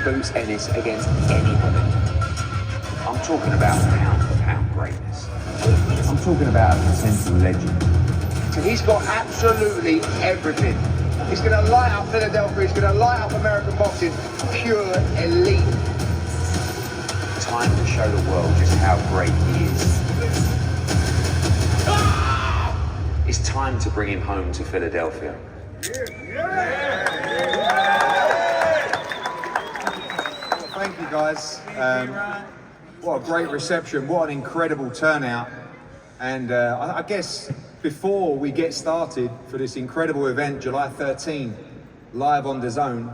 Boots Ennis against anybody. I'm talking about pound-for-pound greatness. I'm talking about a potential legend. So he's got absolutely everything. He's going to light up Philadelphia, he's going to light up American boxing, pure elite. Time to show the world just how great he is. It's time to bring him home to Philadelphia. Thank you, guys. What a great reception, what an incredible turnout. And I guess before we get started for this incredible event, July 13, live on DAZN,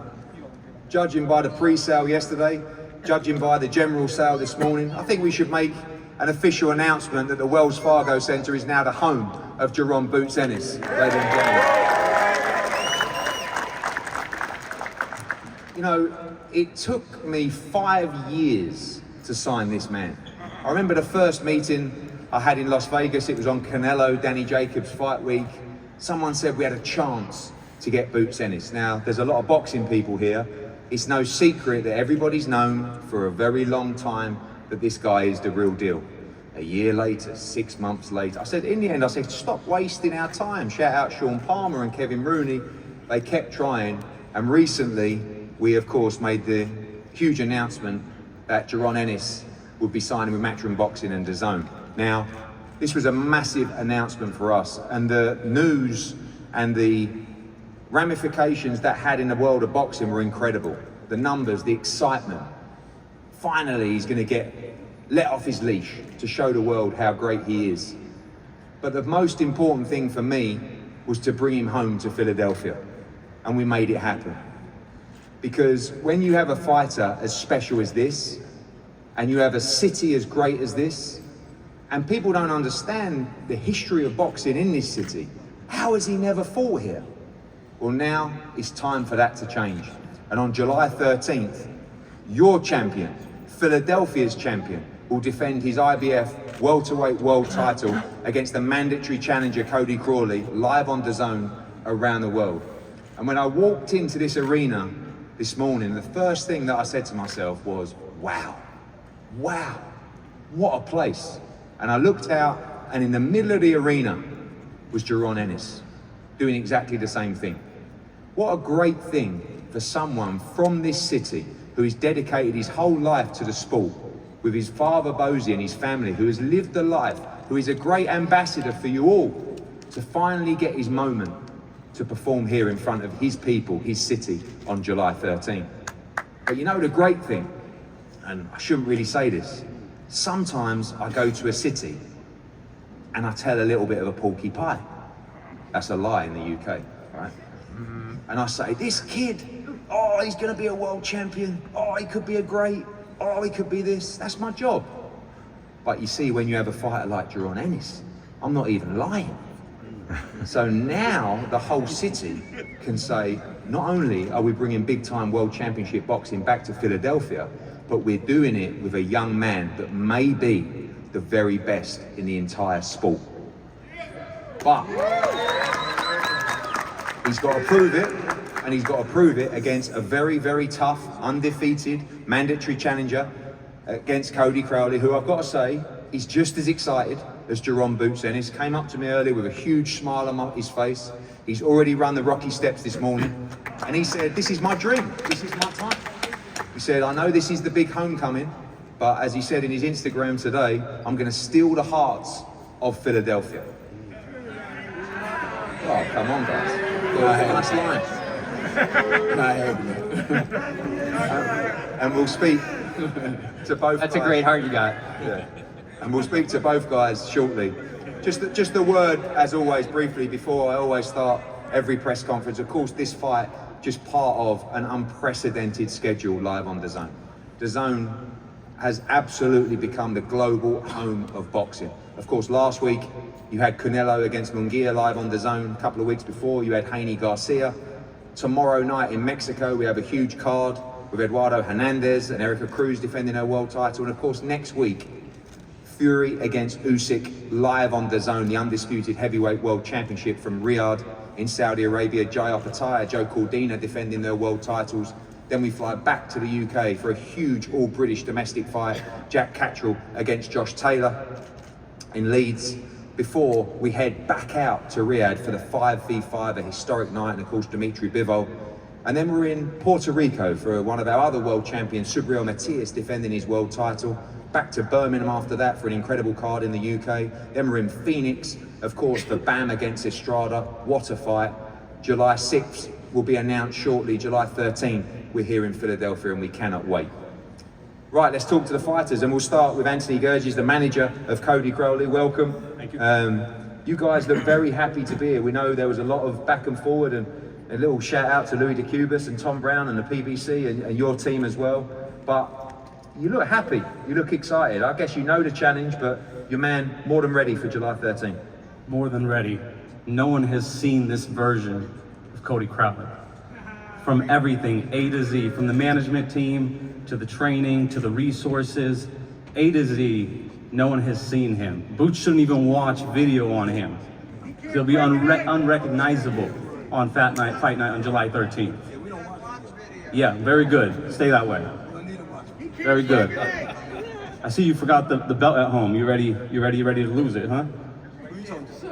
judging by the pre-sale yesterday, judging by the general sale this morning, I think we should make an official announcement that the Wells Fargo Center is now the home of Jaron Boots Ennis, ladies and gentlemen. You know, it took me 5 years to sign this man. I remember the first meeting I had in Las Vegas. It was on Canelo, Danny Jacobs fight week. Someone said we had a chance to get Boots Ennis. Now, there's a lot of boxing people here. It's no secret that everybody's known for a very long time that this guy is the real deal. A year later, 6 months later, I said, in the end, I said, stop wasting our time. Shout out Sean Palmer and Kevin Rooney. They kept trying. And recently, we, of course, made the huge announcement that Jaron Ennis would be signing with Matchroom Boxing and DAZN. Now, this was a massive announcement for us, and the news and the ramifications that had in the world of boxing were incredible. The numbers, the excitement. Finally, he's going to get let off his leash to show the world how great he is. But the most important thing for me was to bring him home to Philadelphia, and we made it happen. Because when you have a fighter as special as this, and you have a city as great as this, and people don't understand the history of boxing in this city, how has he never fought here? Well, now it's time for that to change. And on July 13th, your champion, Philadelphia's champion, will defend his IBF welterweight world title against the mandatory challenger Cody Crowley live on DAZN around the world. And when I walked into this arena this morning, the first thing that I said to myself was, wow, what a place. And I looked out, and in the middle of the arena was Jaron Ennis, doing exactly the same thing. What a great thing for someone from this city who has dedicated his whole life to the sport, with his father Bosie and his family, who has lived the life, who is a great ambassador for you all, to finally get his moment to perform here in front of his people, his city, on July 13. But you know the great thing, and I shouldn't really say this, sometimes I go to a city and I tell a little bit of a porky pie. That's a lie in the UK, right? And I say, this kid, oh, he's gonna be a world champion. Oh, he could be a great, oh, he could be this. That's my job. But you see, when you have a fighter like Jaron Ennis, I'm not even lying. So now the whole city can say, not only are we bringing big time world championship boxing back to Philadelphia, but we're doing it with a young man that may be the very best in the entire sport. But he's got to prove it, and he's got to prove it against a very, very tough, undefeated, mandatory challenger against Cody Crowley, who I've got to say, is just as excited as Jaron Boots Ennis. Came up to me earlier with a huge smile on his face. He's already run the rocky steps this morning, and he said, this is my dream, this is my time. He said, I know this is the big homecoming, but as he said in his Instagram today, I'm going to steal the hearts of Philadelphia. Oh, come on, guys. Nice line. And we'll speak to both That's guys. a great heart you got. Yeah. And we'll speak to both guys shortly. Just a word, as always, briefly, before I always start every press conference. Of course, this fight, just part of an unprecedented schedule live on DAZN. DAZN has absolutely become the global home of boxing. Of course, last week you had Canelo against Munguia live on DAZN. A couple of weeks before you had Haney Garcia. Tomorrow night in Mexico we have a huge card with Eduardo Hernandez and Erica Cruz defending her world title. And of course next week, Fury against Usyk live on DAZN, the undisputed heavyweight world championship from Riyadh in Saudi Arabia. Jai Opetaia, Joe Cordina defending their world titles Then we fly back to the UK for a huge all-British domestic fight, Jack Catterall against Josh Taylor in Leeds, before we head back out to Riyadh for the 5v5, a historic night, and of course Dimitri Bivol. And then we're in Puerto Rico for one of our other world champions, Subriel Matias, defending his world title. Back to Birmingham after that for an incredible card in the UK. Then we're in Phoenix, of course, for Bam against Estrada. What a fight. July 6th will be announced shortly. July 13th, we're here in Philadelphia and we cannot wait. Right, let's talk to the fighters, and we'll start with Anthony Gurgis, the manager of Cody Crowley. Welcome. Thank you. You guys look very happy to be here. We know there was a lot of back and forward, and a little shout out to Louis DeCubas and Tom Brown and the PBC and your team as well. But you look happy, you look excited. I guess you know the challenge, but your man more than ready for July 13th. More than ready. No one has seen this version of Cody Crowley. From everything, A to Z, from the management team to the training to the resources, A to Z, no one has seen him. Boots shouldn't even watch video on him. He'll be unrecognizable on Fight Night on July 13th. Yeah, very good. Stay that way. Very good. I see you forgot the belt at home. You ready to lose it, huh?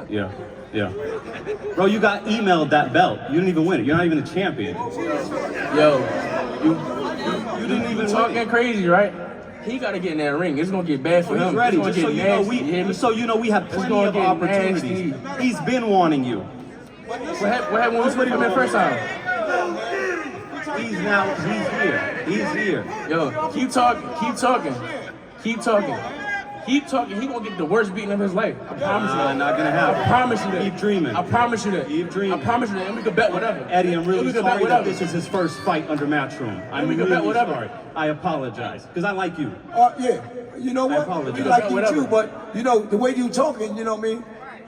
Yeah. Bro, you got emailed that belt. You didn't even win it. You're not even a champion. Yo, you didn't even talking crazy, right? He got to get in that ring. It's gonna get bad for him. He's ready. It's Just gonna get so you know, we have plenty of opportunities. He's been wanting you. What happened when we split him the first time? He's here. Yo, keep talking. He gonna get the worst beating of his life. I promise you that. Not gonna happen. I promise you that. Keep dreaming. I promise you that. Keep dreaming. I promise you that. And we can bet whatever. Eddie, I'm really We can bet sorry that whatever. this is his first fight under Matchroom. I'm we can bet really whatever. sorry. I apologize, because I like you. Yeah, you know what? apologize. We like you Whatever. too, but you know the way you talking, you know what I mean.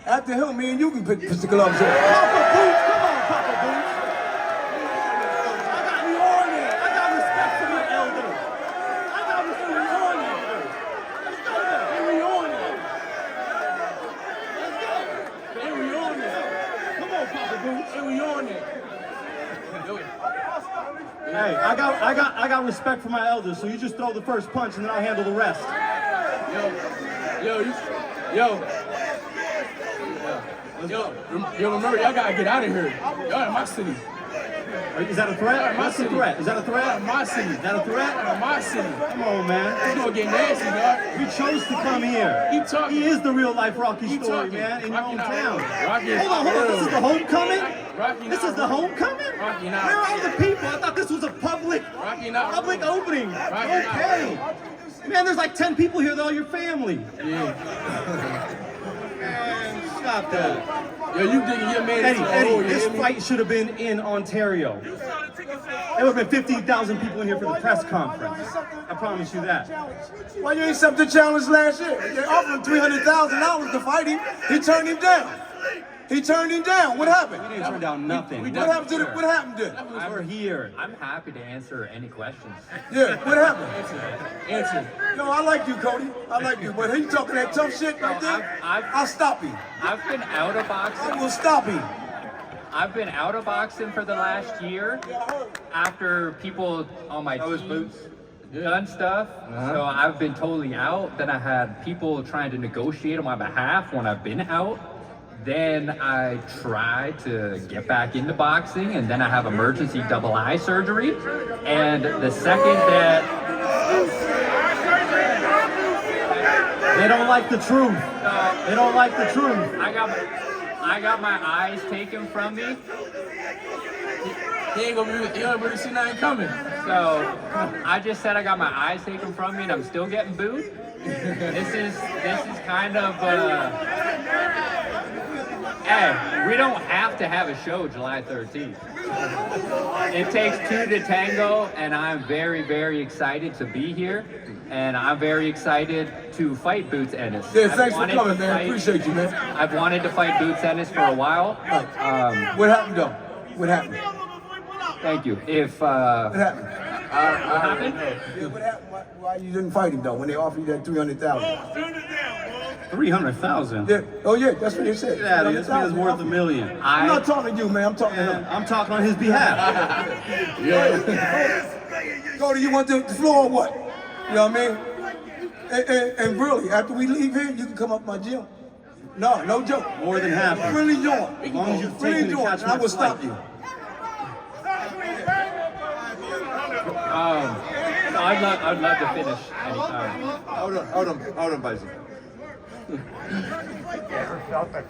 After him, me and you can put the gloves on. Papa Boots, come on, Papa Boots. I got respect for my elders. I got respect for my elders. Let's go there. And we on it. And we on it. Come on, Papa Boots. And we on it. Hey, I got respect for my elders, so you just throw the first punch and then I'll handle the rest. Yo, remember, y'all gotta get out of here. Y'all in my city. Is that a threat? What's the threat? Is that a Y'all threat? in my city. Is that a threat? Y'all in my city. Come on, man. It's gonna get nasty, dog. We chose to come here. Keep talking. He is the real life Rocky Keep story, talking. man, in your Rocky own not town. real. Rocky is Hold on. real. This is the homecoming? Rocky This not is the real. homecoming? Rocky not Where are real. the people? I thought this was a public not real. opening. Rocky not Okay. Man, there's like 10 people here. They're all your family. Yeah. Man, stop that. Yo, you digging your man. Eddie, this fight should have been in Ontario. There would have been 15,000 people in here for the press conference. I promise you that. Why you ain't accept the challenge last year? They offered him $300,000 to fight him. He turned him down. What happened? We didn't turn down nothing. What happened to what happened to? We're here. I'm happy to answer any questions. Yeah, what happened? Answer. No, I like you, Cody. I like you, but he talking that tough shit right there. I'll stop him. I've been out of I boxing. will stop him. I've been out of boxing for the last year after people on my team done stuff. So I've been totally out. Then I had people trying to negotiate on my behalf when I've been out. Then I tried to get back into boxing, and then I have emergency double eye surgery. And the second that They don't like the truth. They don't like the truth. I got my eyes taken from me, He ain't really see nothing coming. so I just said I got my eyes taken from me, and I'm still getting booed. This is kind of. Hey, we don't have to have a show July 13th. It takes two to tango, and I'm very, very excited to be here. And I'm very excited to fight Boots Ennis. Yeah, I've thanks for wanted coming, to man. fight- Appreciate you, man. I've wanted to fight Boots Ennis for a while. What happened though? What happened? Thank you. If What happened? what happened? Yeah, what happened? Why you didn't fight him though when they offered you that $300,000? 300,000? Yeah. Oh yeah, that's what they said. Get out of here. This man's worth $1 million. I'm not talking to you, man. I'm talking to him. I'm talking on his behalf. Yeah. Cody, you want the floor or what? You know what I mean? And really, after we leave here, you can come up my gym. No joke. More than happy. Really join. As long as you take Really me to join, catch and I my will stop flight. you. I'd love to finish anytime. Hold on, Bozy.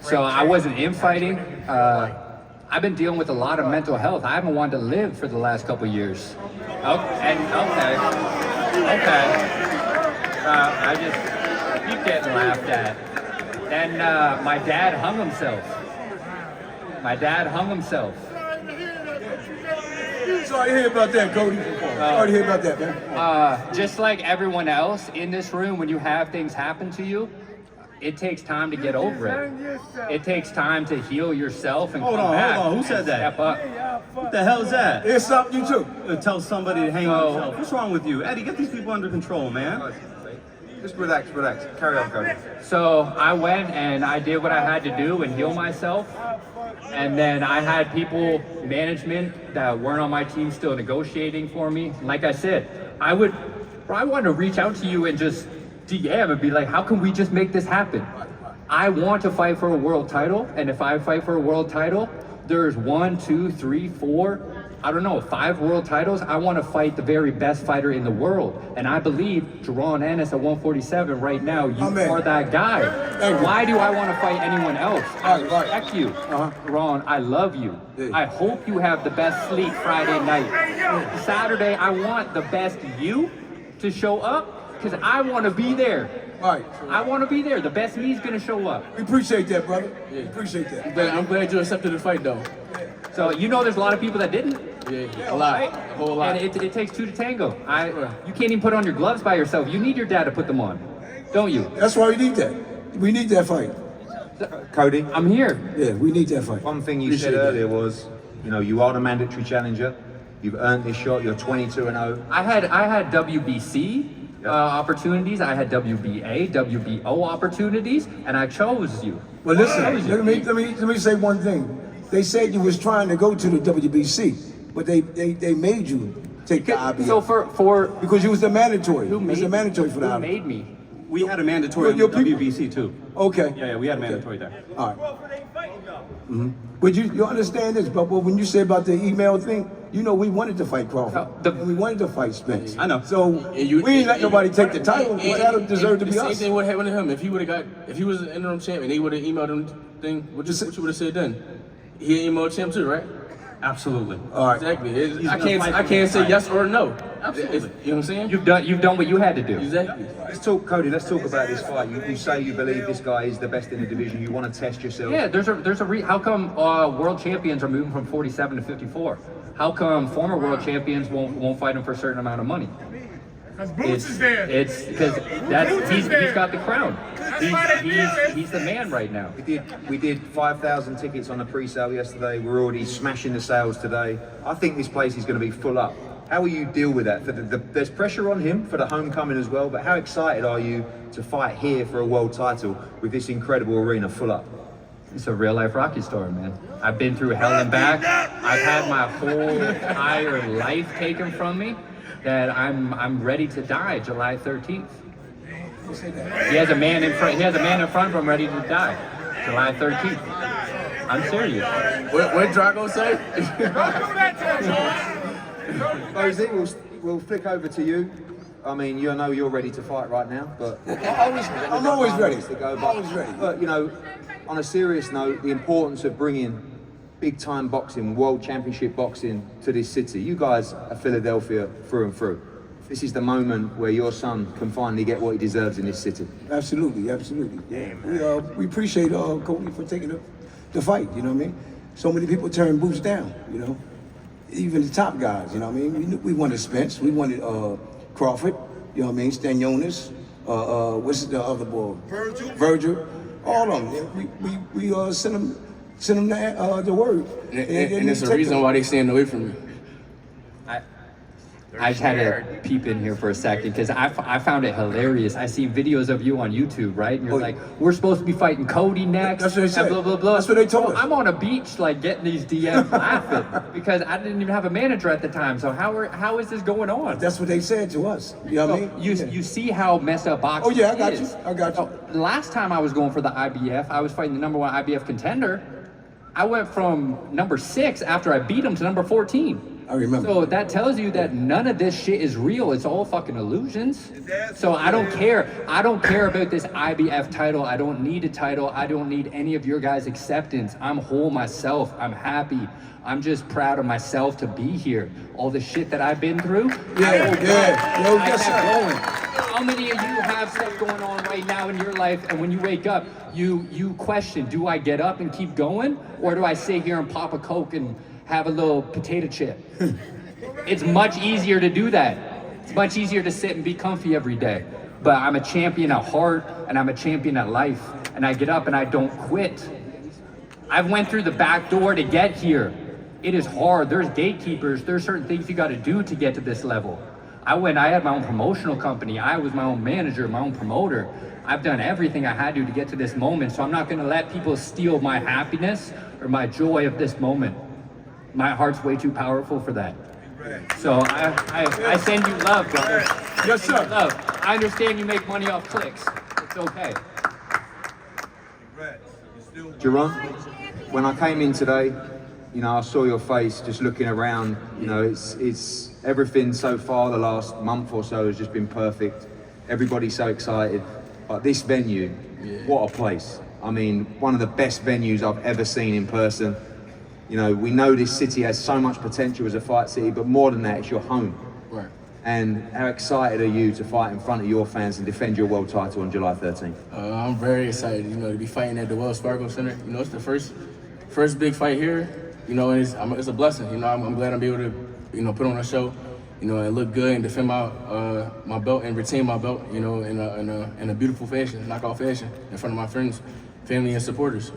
So I wasn't infighting. I've been dealing with a lot of mental health. I haven't wanted to live for the last couple years. Okay. I just keep getting laughed at. Then my dad hung himself. Sorry to hear about that, Cody. Sorry to hear about that, man. Just like everyone else in this room, when you have things happen to you, it takes time to get over it. It takes time to heal yourself and Hold come on, back. hold on. Who said and that? Step up. What the hell is that? It's stopped you too. Tell somebody to hang Oh. on themselves. What's wrong with you? Eddie, get these people under control, man. Just relax. Carry on, Cody. So I went and I did what I had to do and heal myself. And then I had people, management that weren't on my team still negotiating for me. Like I said, I wanted to reach out to you and just DM and be like, how can we just make this happen? I want to fight for a world title. And if I fight for a world title, there's 1, 2, 3, 4, I don't know, 5 world titles. I want to fight the very best fighter in the world. And I believe Jaron Ennis at 147 right now, you are that guy. Why do I want to fight anyone else? I respect you. Jaron, I love you. I hope you have the best sleep Friday night. Saturday, I want the best you to show up because I want to be there. Right. I want to be there. The best me's going to show up. We appreciate that, brother. We appreciate that. I'm glad you accepted the fight, though. So you know there's a lot of people that didn't. Yeah, a lot. A whole lot. And it takes 2 to tango. You can't even put on your gloves by yourself. You need your dad to put them on. Don't you? That's why we need that. We need that fight. Cody, I'm here. Yeah, we need that fight. one thing you said earlier was, you are the mandatory challenger. You've earned this shot. You're 22-0. I had WBC opportunities. I had WBA, WBO opportunities, and I chose you. Well, listen. Let me say one thing. They said you was trying to go to the WBC, but they made you take the IBF. So for because you was the mandatory. who It was made the mandatory for the who IBF. made me? We had a mandatory in Your the people- WBC too. Okay. Yeah, we had a mandatory there. All right. But you understand this, but when you say about the email thing, we wanted to fight Crawford. And we wanted to fight Spence. I know. So we ain't let nobody take the title. The title deserved to be the same us. thing would happen to him if he was an interim champion. They would have emailed him thing. What you would have said then? He emailed champ too, right? Absolutely. All right. Exactly. I gonna fight can't for the say title. yes or no. Absolutely. You know what I'm saying? You've done what you had to do. Exactly. Let's talk, Cody. Let's talk about this fight. You say you believe this guy is the best in the division. You want to test yourself. Yeah, how come how champions are moving from 47 to 54? How come former world champions won't fight him for a certain amount of money? Because Boots is there. It's because he's got the crown. He's the man right now. We did 5,000 tickets on the pre-sale yesterday. We're already smashing the sales today. I think this place is going to be full up. How will you deal with that? There's pressure on him for the homecoming as well, but how excited are you to fight here for a world title with this incredible arena full up? It's a real life Rocky story, man. I've been through hell and back. I've had my whole entire life taken from me. That I'm ready to die July 13th. He has a man in front. He has a man in front of him ready to die July 13th. I'm serious. What Drago say? Bozy, we'll flick over to you. I mean, you're ready to fight right now, but I'm always ready. To go, but, Always ready. But on a serious note, the importance of bringing big-time boxing, world championship boxing to this city. You guys are Philadelphia through and through. This is the moment where your son can finally get what he deserves in this city. Absolutely. Yeah, we appreciate Cody for taking the fight. You know what I mean? So many people turn Boots down. Even the top guys. You know what I mean? We wanted Spence. We wanted Crawford. You know what I mean? Stanionis. What's the other boy? Virgil. All of them. We sent them the word. And it's the reason why they staying away from me. I just had to peep in here for a second because I found it hilarious. I see videos of you on YouTube, right? And you're like, we're supposed to be fighting Cody next. That's what they said. Blah, blah, blah. That's what they told us. I'm on a beach, like, getting these DMs laughing because I didn't even have a manager at the time. So how is this going on? That's what they said to us. You know what I mean? You see how messed up boxing Oh yeah, I got is. you. I got you. Last time I was going for the IBF, I was fighting the #1 IBF contender. I went from number 6 after I beat him to number 14. I remember. So that tells you that none of this shit is real. It's all fucking illusions. So I don't care. I don't care about this IBF title. I don't need a title. I don't need any of your guys' acceptance. I'm whole myself. I'm happy. I'm just proud of myself to be here. All the shit that I've been through. Yeah. Yo, I yes, kept sir. going. How many of you have stuff going on right now in your life, and when you wake up, you question, do I get up and keep going, or do I sit here and pop a Coke and have a little potato chip? It's much easier to do that. It's much easier to sit and be comfy every day. But I'm a champion at heart, and I'm a champion at life, and I get up and I don't quit. I've went through the back door to get here. It is hard. There's gatekeepers. There's certain things you got to do to get to this level. I had my own promotional company. I was my own manager, my own promoter. I've done everything I had to get to this moment, so I'm not gonna let people steal my happiness or my joy of this moment. My heart's way too powerful for that. So I send you love, brother. Yes, sir. Love. I understand you make money off clicks. It's okay. Jaron, when I came in today, you know, I saw your face just looking around. You know, it's everything so far the last month or so has just been perfect. Everybody's so excited. But this venue, what a place. I mean, one of the best venues I've ever seen in person. You know, we know this city has so much potential as a fight city, but more than that, it's your home. Right. And how excited are you to fight in front of your fans and defend your world title on July 13th? I'm very excited, you know, to be fighting at the Wells Fargo Center. You know, it's the first big fight here. You know, it's a blessing. You know, I'm glad I'm able to, you know, put on a show, you know, and look good and defend my belt and retain my belt, you know, in a beautiful fashion, knockout fashion, in front of my friends, family, and supporters.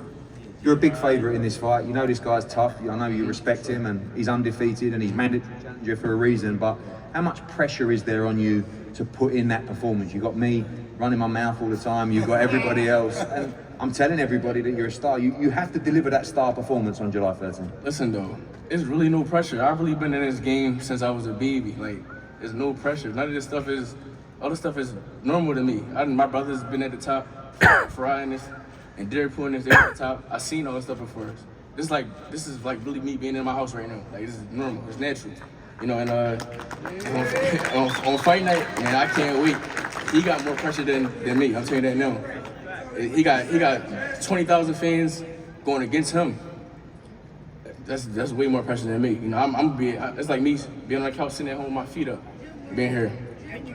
You're a big favourite in this fight. You know this guy's tough. I know you respect him, and he's undefeated, and he's mandatory challenger for a reason. But how much pressure is there on you to put in that performance? You got me running my mouth all the time. You've got everybody else, and I'm telling everybody that you're a star. You have to deliver that star performance on July 13th. Listen though, it's really no pressure. I've really been in this game since I was a baby. Like, there's no pressure. None of this stuff is, all this stuff is normal to me. My brother's been at the top, Jaron Ennis, and Derek Ennis, they're at the top. I've seen all this stuff before. This is like really me being in my house right now. Like, this is normal. It's natural. You know, and on fight night, man, I can't wait. He got more pressure than me. I'm telling you that now. He got 20,000 fans going against him. That's way more pressure than me. You know, it's like me being on the couch sitting at home with my feet up, being here.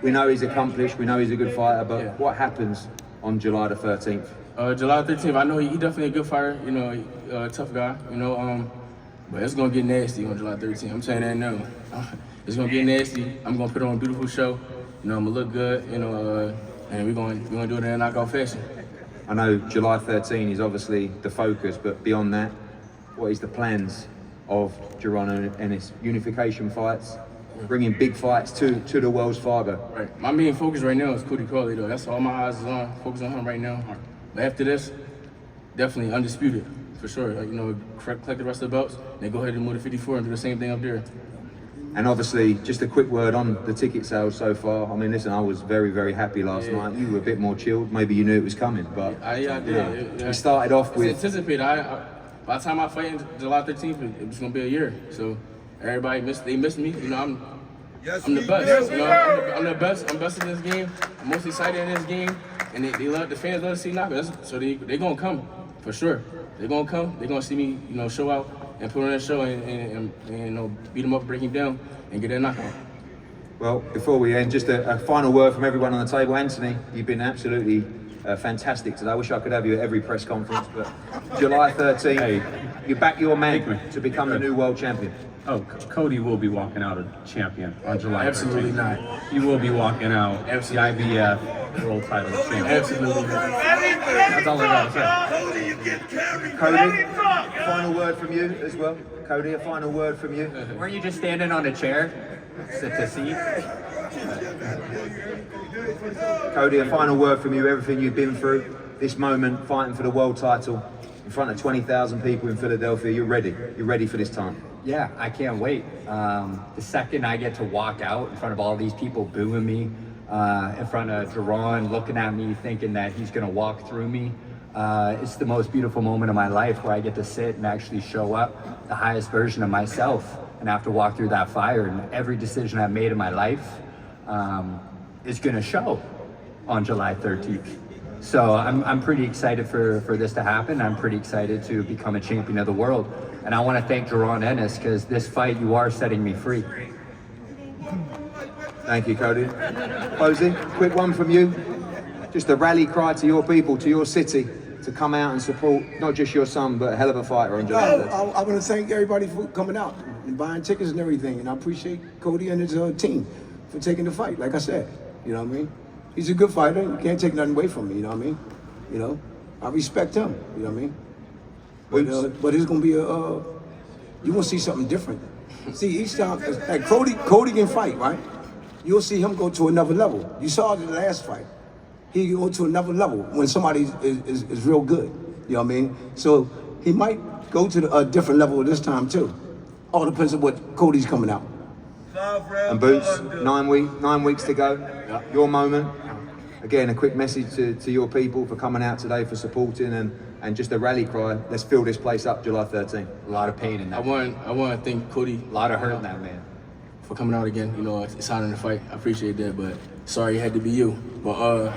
We know he's accomplished. We know he's a good fighter. But what happens on July the 13th? July 13th, I know he definitely a good fighter, you know, tough guy, you know, but it's gonna get nasty on July 13th. I'm saying that now. It's gonna get nasty. I'm gonna put on a beautiful show. You know, I'm gonna look good, you know, and we're gonna do it in a knockout fashion. I know July 13 is obviously the focus, but beyond that, what is the plans of Jaron Ennis? Unification fights, bringing big fights to the Wells Fargo. Right. My main focus right now is Cody Crowley, though. That's all my eyes is on. Focus on him right now. But after this, definitely undisputed, for sure. Like, you know, collect the rest of the belts, then go ahead and move to 54 and do the same thing up there. And obviously, just a quick word on the ticket sales so far. I mean, listen, I was very, very happy last night. You were a bit more chilled. Maybe you knew it was coming, but I did. We started off with. It's anticipated. By the time I fight in July 13th, it was gonna be a year. So everybody missed me. You know, I'm the best. You know, I'm the best. I'm best in this game. I'm most excited in this game, and the fans love to see knockouts. So they gonna come for sure. They're gonna come. They're gonna see me, you know, show out and put on a show and you know, beat them up, break him down, and get that knockout. Well, before we end, just a final word from everyone on the table. Anthony, you've been absolutely fantastic today. I wish I could have you at every press conference, but July 13th, you back your man to become the new world champion. Oh, Cody will be walking out a champion on July 13th. Absolutely not. He will be walking out the IBF world title champion. Absolutely not. That's all I gotta say. Cody, final word from you as well. Cody, a final word from you. Weren't you just standing on a chair? to see. Cody, a final word from you, everything you've been through, this moment, fighting for the world title in front of 20,000 people in Philadelphia, you're ready for this time. Yeah, I can't wait. The second I get to walk out in front of all these people booing me, in front of Jaron looking at me thinking that he's gonna walk through me, it's the most beautiful moment of my life where I get to sit and actually show up the highest version of myself and have to walk through that fire, and every decision I've made in my life is gonna show on July 13th. So I'm pretty excited for this to happen. I'm pretty excited to become a champion of the world. And I want to thank Jaron Ennis, because this fight, you are setting me free. Thank you, Cody. Posey, quick one from you. Just a rally cry to your people, to your city, to come out and support not just your son, but a hell of a fighter on July 13th. I want to thank everybody for coming out and buying tickets and everything. And I appreciate Cody and his team for taking the fight, like I said. You know what I mean? He's a good fighter. You can't take nothing away from me, you know what I mean? You know, I respect him, you know what I mean? But it's gonna be you're gonna see something different. See, each time, like Cody can fight, right? You'll see him go to another level. You saw it in the last fight. He go to another level when somebody is real good, you know what I mean? So he might go to a different level this time too. All depends on what Cody's coming out. And Boots, 9 weeks to go. Your moment. Again, a quick message to your people for coming out today, for supporting, and just a rally cry. Let's fill this place up July 13th. A lot of pain in that. I want to thank Cody. A lot of hurt in that man. For coming out again. You know, it's honoring the fight. I appreciate that, but sorry it had to be you. But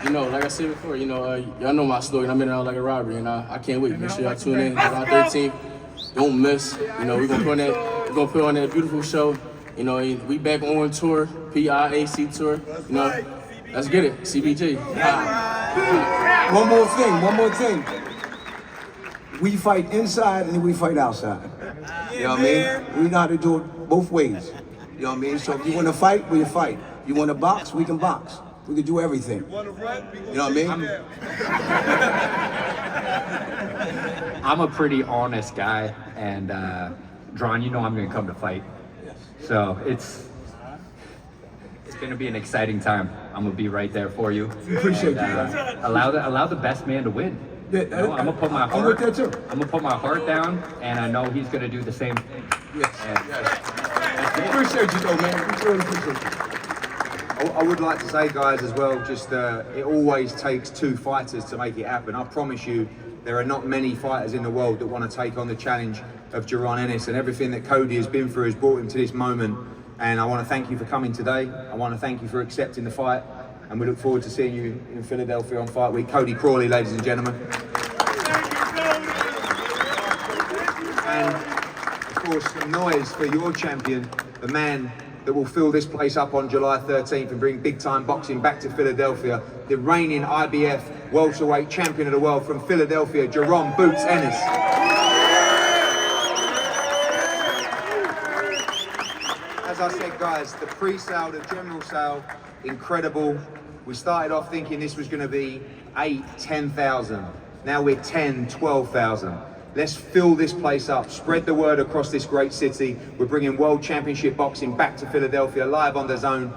you know, like I said before, you know, y'all know my story, and I'm in it out like a robbery, and I can't wait. Make sure y'all tune in July 13th. Don't miss. You know, we're gonna put on that beautiful show. You know, we back on tour, PIAC tour. You know, let's get it. CBG. One more thing. We fight inside and we fight outside. You know what I mean? We know how to do it both ways. You know what I mean? So if you want to fight, we fight. You want to box, we can box. We can do everything. You know what I mean? I'm a pretty honest guy, and Jaron, you know I'm gonna come to fight. So it's gonna be an exciting time. I'm gonna be right there for you. Appreciate and, allow the best man to win. You know, I'm gonna put my I'm with that too. I'm gonna put my heart down, and I know he's gonna do the same thing. Yes. Appreciate you though, man. We really appreciate you. I would like to say, guys, as well, just it always takes two fighters to make it happen. I promise you, there are not many fighters in the world that want to take on the challenge of Jaron Ennis, and everything that Cody has been through has brought him to this moment. And I want to thank you for coming today. I want to thank you for accepting the fight, and we look forward to seeing you in Philadelphia on Fight Week. Cody Crowley, ladies and gentlemen. And of course, some noise for your champion, the man that will fill this place up on July 13th and bring big-time boxing back to Philadelphia, the reigning IBF welterweight champion of the world from Philadelphia, Jaron Boots Ennis. As I said, guys, the pre-sale, the general sale, incredible. We started off thinking this was going to be 8,000, 10,000. Now we're 10,000, 12,000. Let's fill this place up, spread the word across this great city. We're bringing World Championship Boxing back to Philadelphia, live on the Zone.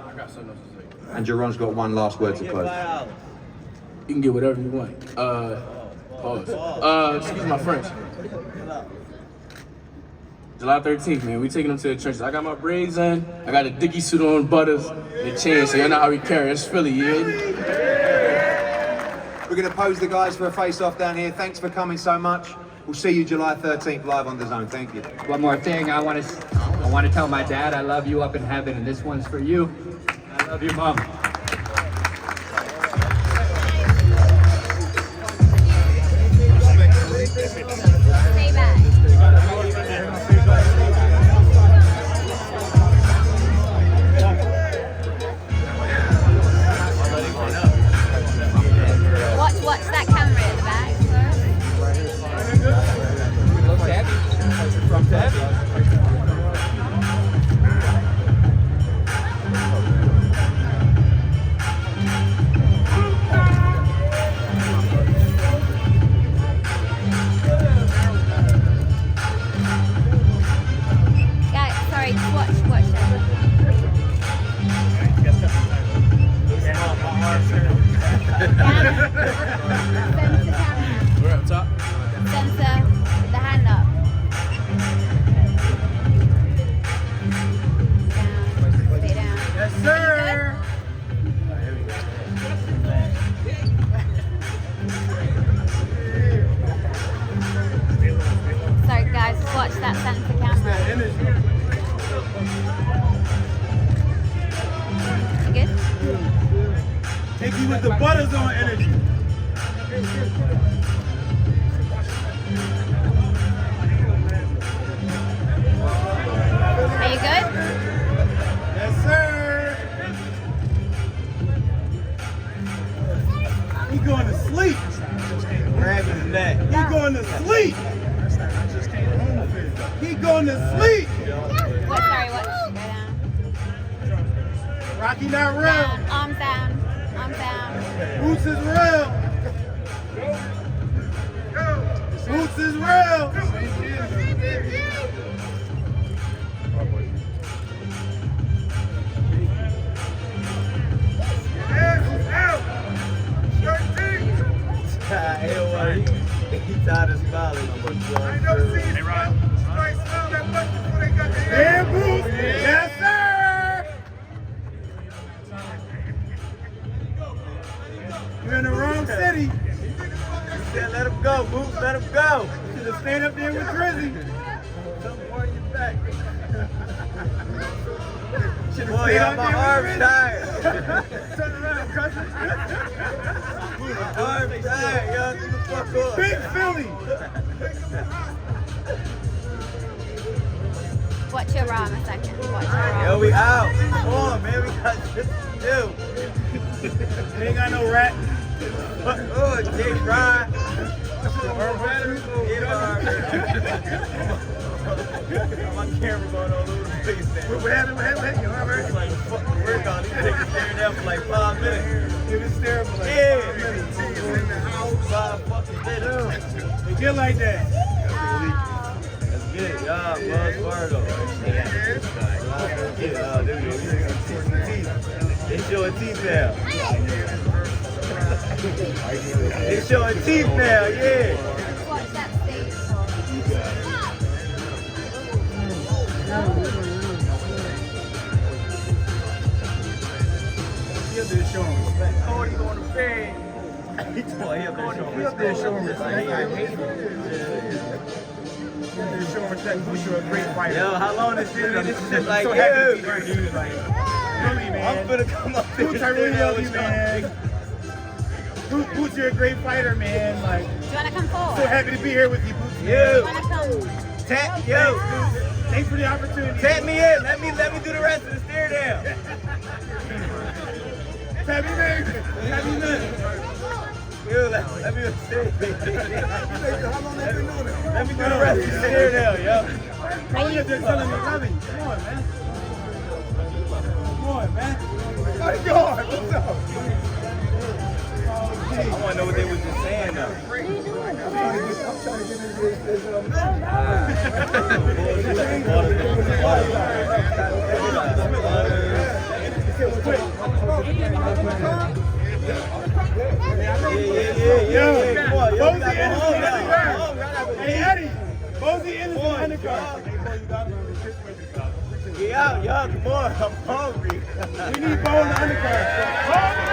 And Jaron's got one last word to close. You can get whatever you want. Excuse my French. July 13th, man, we taking them to the churches. I got my braids on, I got a dicky suit on, butters, and a chain, so y'all know how we carry. It's Philly, yeah? We're going to pose the guys for a face-off down here. Thanks for coming so much. We'll see you July 13th live on the Zone. Thank you. One more thing, I want to tell my dad I love you up in heaven, and this one's for you. I love you, Mom. Stay back. Watch that camera at the back. From Debbie. We're up top. Center the hand up. Down. Stay down. Yes, sir. Sorry guys, watch that center camera. You good? Take you with the butters on energy. Are you good? Yes, sir. He going to sleep. Grab his neck. He going to sleep. He going to sleep. What? Sorry, what? Go down. Rocky not real. Down. Arms down. Arms down. Boots is real. Boots is real. He tired of smiling. Hey, Ron. Yeah, Boots. Yes, sir. You're in the wrong city. Said, let him go, Boots, let him go. Should have stayed up there with Drizzy. Boy, yeah, my arm's tired. Turn around, cousin. My arm's tired, y'all. Get the fuck on. Big Philly. Watch your arm a second. Watch your arm. Yo, we out. Come on, man. We got shit to do. They ain't got no rat. Oh, Jay Ryan. My camera going all over the place now. What happened? What happened? You all right? Like, fucking work on it. You take a stare down for like 5 minutes. It was terrible. Like, Yeah. 5 minutes. 5 fucking minutes. They get like that. That's good, y'all. Wells Fargo. They showing teeth now. They showing teeth now, yeah. Watch that stage. He up there showing respect. Cody going to bed. He told him He up there showing respect. I hate him. They're showing respect. Bush, you're a great fighter. Yo, how long is this? This is just like, so happy to be yo. here, dude. Like, really, man. I'm gonna come up there. Boots, I really love you, man. Boots, you're a great fighter, man. Like, Do you want to come forward? so happy to be here with you, Boots. Do you Yo, want to come? tap, yo, Thanks for the opportunity. tap me in. Let me do the rest of the stare down. Tap me in. Tap me in. Yo, let me stare. How long have you been doing it? Let me do the rest of the stare down, yo. Cody up there telling me, love you. Come on, man. Come on, man. How you going? What's up? I want to know what they was just saying, though. I'm trying to get this Yeah. Come on, yo. We got to go home now. Hey, Eddie. Bozy Ennis is undercard. Get out, y'all. Come on. I'm hungry. We need Bo in the undercard.